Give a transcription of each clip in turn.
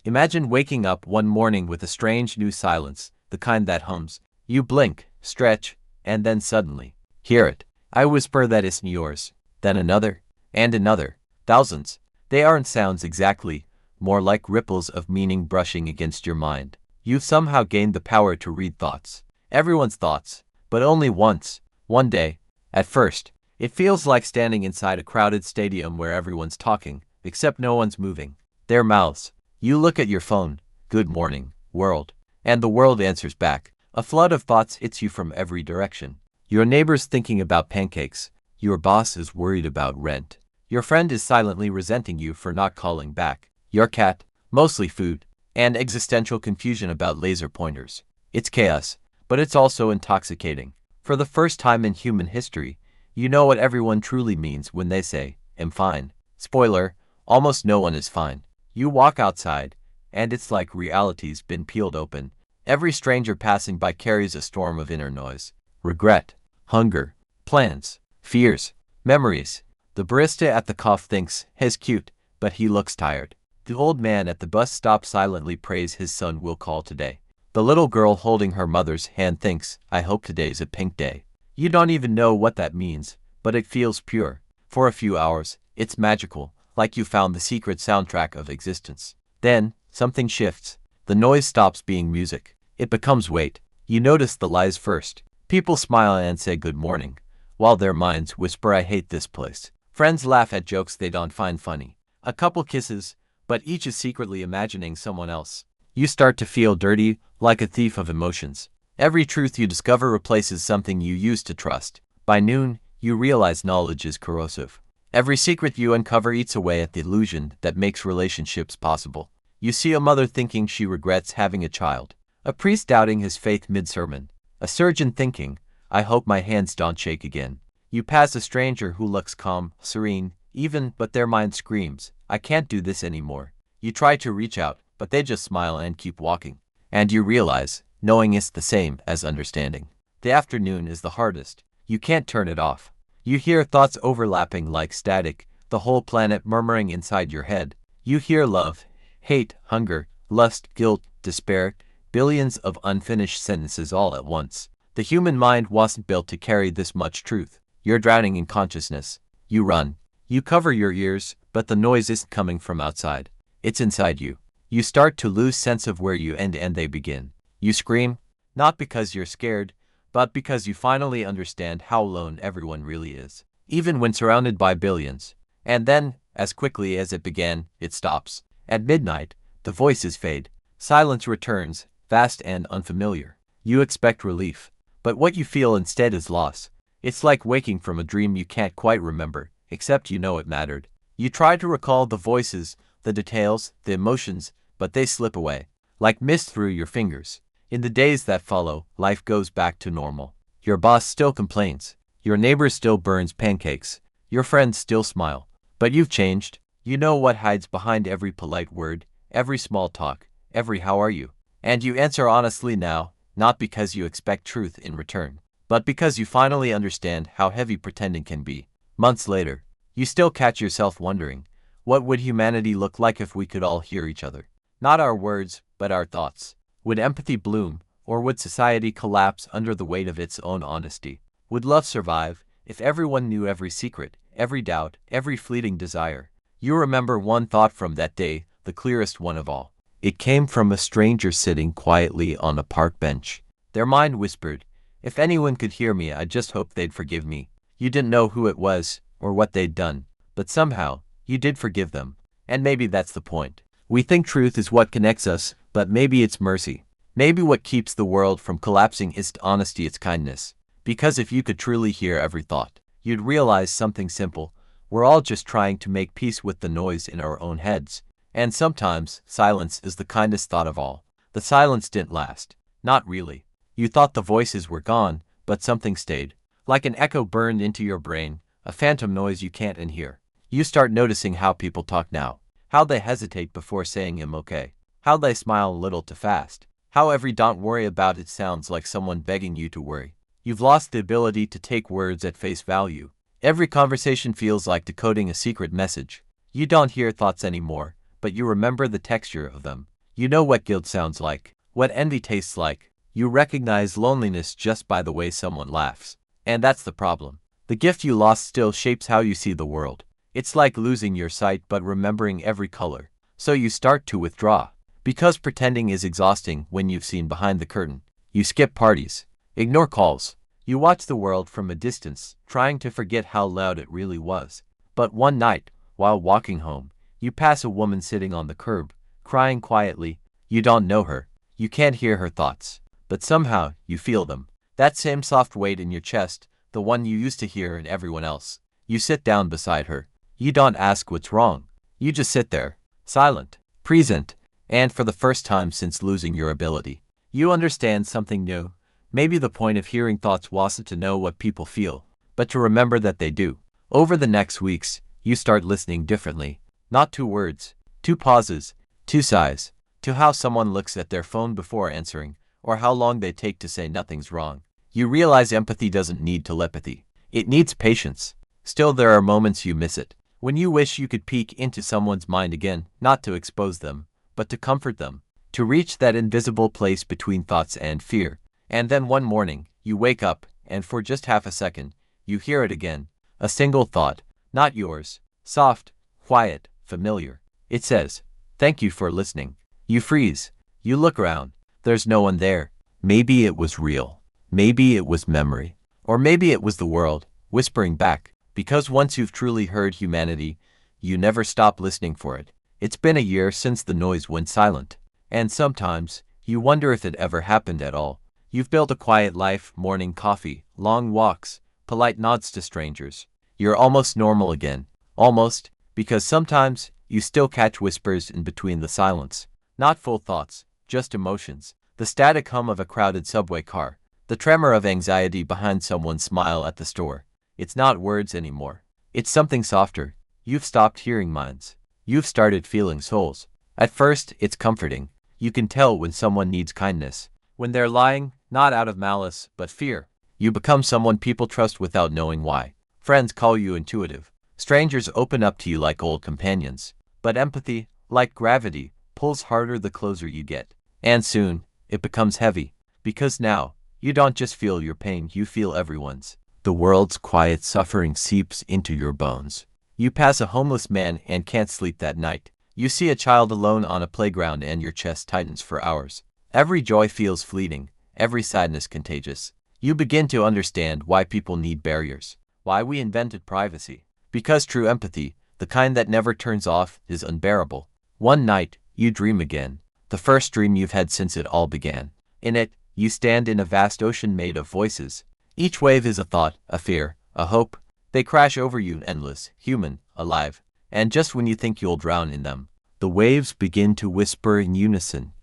Imagine waking up one morning with a strange new silence, the kind that hums. You blink, stretch, and then suddenly hear it. I whisper that isn't yours. Then another, and another. Thousands. They aren't sounds exactly, more like ripples of meaning brushing against your mind. You've somehow gained the power to read thoughts. Everyone's thoughts, but only once. One day. At first, it feels like standing inside a crowded stadium where everyone's talking, except no one's moving. Their mouths. You look at your phone. Good morning, world. And the world answers back. A flood of thoughts hits you from every direction. Your neighbor's thinking about pancakes. Your boss is worried about rent. Your friend is silently resenting you for not calling back. Your cat, mostly food, and existential confusion about laser pointers. It's chaos, but it's also intoxicating. For the first time in human history, you know what everyone truly means when they say, "I'm fine." Spoiler, almost no one is fine. You walk outside, and it's like reality's been peeled open. Every stranger passing by carries a storm of inner noise. Regret, hunger, plans, fears, memories. The barista at the coffee thinks he's cute, but he looks tired. The old man at the bus stop silently prays his son will call today. The little girl holding her mother's hand thinks, I hope today's a pink day. You don't even know what that means, but it feels pure. For a few hours, it's magical, like you found the secret soundtrack of existence. Then, something shifts. The noise stops being music. It becomes weight. You notice the lies first. People smile and say good morning, while their minds whisper I hate this place. Friends laugh at jokes they don't find funny. A couple kisses, but each is secretly imagining someone else. You start to feel dirty, like a thief of emotions. Every truth you discover replaces something you used to trust. By noon, you realize knowledge is corrosive. Every secret you uncover eats away at the illusion that makes relationships possible. You see a mother thinking she regrets having a child. A priest doubting his faith mid-sermon. A surgeon thinking, I hope my hands don't shake again. You pass a stranger who looks calm, serene, even, but their mind screams, I can't do this anymore. You try to reach out, but they just smile and keep walking. And you realize, knowing is the same as understanding. The afternoon is the hardest. You can't turn it off. You hear thoughts overlapping like static, the whole planet murmuring inside your head. You hear love, hate, hunger, lust, guilt, despair, billions of unfinished sentences all at once. The human mind wasn't built to carry this much truth. You're drowning in consciousness. You run. You cover your ears, but the noise isn't coming from outside. It's inside you. You start to lose sense of where you end and they begin. You scream, not because you're scared, but because you finally understand how alone everyone really is, even when surrounded by billions. And then, as quickly as it began, it stops. At midnight, the voices fade. Silence returns, vast and unfamiliar. You expect relief, but what you feel instead is loss. It's like waking from a dream you can't quite remember, except you know it mattered. You try to recall the voices, the details, the emotions, but they slip away, like mist through your fingers. In the days that follow, life goes back to normal. Your boss still complains. Your neighbor still burns pancakes. Your friends still smile. But you've changed. You know what hides behind every polite word, every small talk, every how are you? And you answer honestly now, not because you expect truth in return, but because you finally understand how heavy pretending can be. Months later, you still catch yourself wondering, what would humanity look like if we could all hear each other? Not our words, but our thoughts. Would empathy bloom, or would society collapse under the weight of its own honesty? Would love survive, if everyone knew every secret, every doubt, every fleeting desire? You remember one thought from that day, the clearest one of all. It came from a stranger sitting quietly on a park bench. Their mind whispered, if anyone could hear me, I just hope they'd forgive me. You didn't know who it was, or what they'd done, but somehow, you did forgive them. And maybe that's the point. We think truth is what connects us, but maybe it's mercy. Maybe what keeps the world from collapsing isn't honesty, it's kindness. Because if you could truly hear every thought, you'd realize something simple. We're all just trying to make peace with the noise in our own heads. And sometimes, silence is the kindest thought of all. The silence didn't last. Not really. You thought the voices were gone, but something stayed. Like an echo burned into your brain, a phantom noise you can't unhear. You start noticing how people talk now. How they hesitate before saying I'm okay. How they smile a little too fast. How every don't worry about it sounds like someone begging you to worry. You've lost the ability to take words at face value. Every conversation feels like decoding a secret message. You don't hear thoughts anymore, but you remember the texture of them. You know what guilt sounds like, what envy tastes like. You recognize loneliness just by the way someone laughs. And that's the problem. The gift you lost still shapes how you see the world. It's like losing your sight but remembering every color. So you start to withdraw. Because pretending is exhausting when you've seen behind the curtain. You skip parties, ignore calls. You watch the world from a distance, trying to forget how loud it really was. But one night, while walking home, you pass a woman sitting on the curb, crying quietly. You don't know her. You can't hear her thoughts. But somehow, you feel them. That same soft weight in your chest, the one you used to hear in everyone else. You sit down beside her. You don't ask what's wrong. You just sit there, silent, present, and for the first time since losing your ability, you understand something new. Maybe the point of hearing thoughts wasn't to know what people feel, but to remember that they do. Over the next weeks, you start listening differently. Not to words, to pauses, to sighs, to how someone looks at their phone before answering, or how long they take to say nothing's wrong. You realize empathy doesn't need telepathy. It needs patience. Still, there are moments you miss it. When you wish you could peek into someone's mind again, not to expose them, but to comfort them, to reach that invisible place between thoughts and fear. And then one morning, you wake up, and for just half a second, you hear it again. A single thought, not yours, soft, quiet, familiar. It says, "Thank you for listening." You freeze. You look around. There's no one there. Maybe it was real. Maybe it was memory. Or maybe it was the world, whispering back. Because once you've truly heard humanity, you never stop listening for it. It's been a year since the noise went silent. And sometimes, you wonder if it ever happened at all. You've built a quiet life, morning coffee, long walks, polite nods to strangers. You're almost normal again. Almost, because sometimes, you still catch whispers in between the silence. Not full thoughts, just emotions. The static hum of a crowded subway car. The tremor of anxiety behind someone's smile at the store. It's not words anymore. It's something softer. You've stopped hearing minds. You've started feeling souls. At first, it's comforting. You can tell when someone needs kindness. When they're lying, not out of malice, but fear. You become someone people trust without knowing why. Friends call you intuitive. Strangers open up to you like old companions. But empathy, like gravity, pulls harder the closer you get. And soon, it becomes heavy. Because now, you don't just feel your pain, you feel everyone's. The world's quiet suffering seeps into your bones. You pass a homeless man and can't sleep that night. You see a child alone on a playground and your chest tightens for hours. Every joy feels fleeting, every sadness contagious. You begin to understand why people need barriers, why we invented privacy. Because true empathy, the kind that never turns off, is unbearable. One night, you dream again. The first dream you've had since it all began. In it, you stand in a vast ocean made of voices. Each wave is a thought, a fear, a hope. They crash over you, endless, human, alive. And just when you think you'll drown in them, the waves begin to whisper in unison.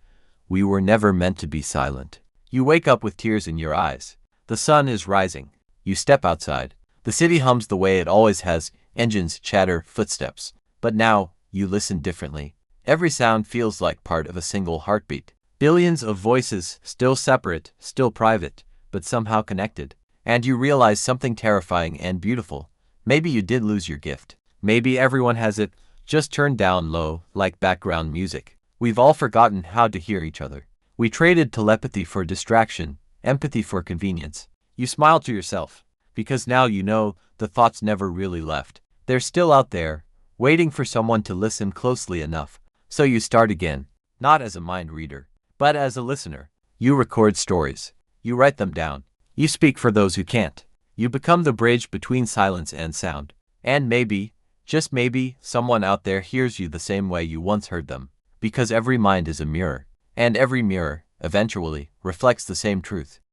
We were never meant to be silent. You wake up with tears in your eyes. The sun is rising. You step outside. The city hums the way it always has, engines chatter, footsteps. But now, you listen differently. Every sound feels like part of a single heartbeat. Billions of voices, still separate, still private, but somehow connected. And you realize something terrifying and beautiful. Maybe you did lose your gift. Maybe everyone has it, just turned down low, like background music. We've all forgotten how to hear each other. We traded telepathy for distraction, empathy for convenience. You smile to yourself, because now you know the thoughts never really left. They're still out there, waiting for someone to listen closely enough. So you start again, not as a mind reader, but as a listener. You record stories. You write them down. You speak for those who can't. You become the bridge between silence and sound. And maybe, just maybe, someone out there hears you the same way you once heard them. Because every mind is a mirror. And every mirror, eventually, reflects the same truth.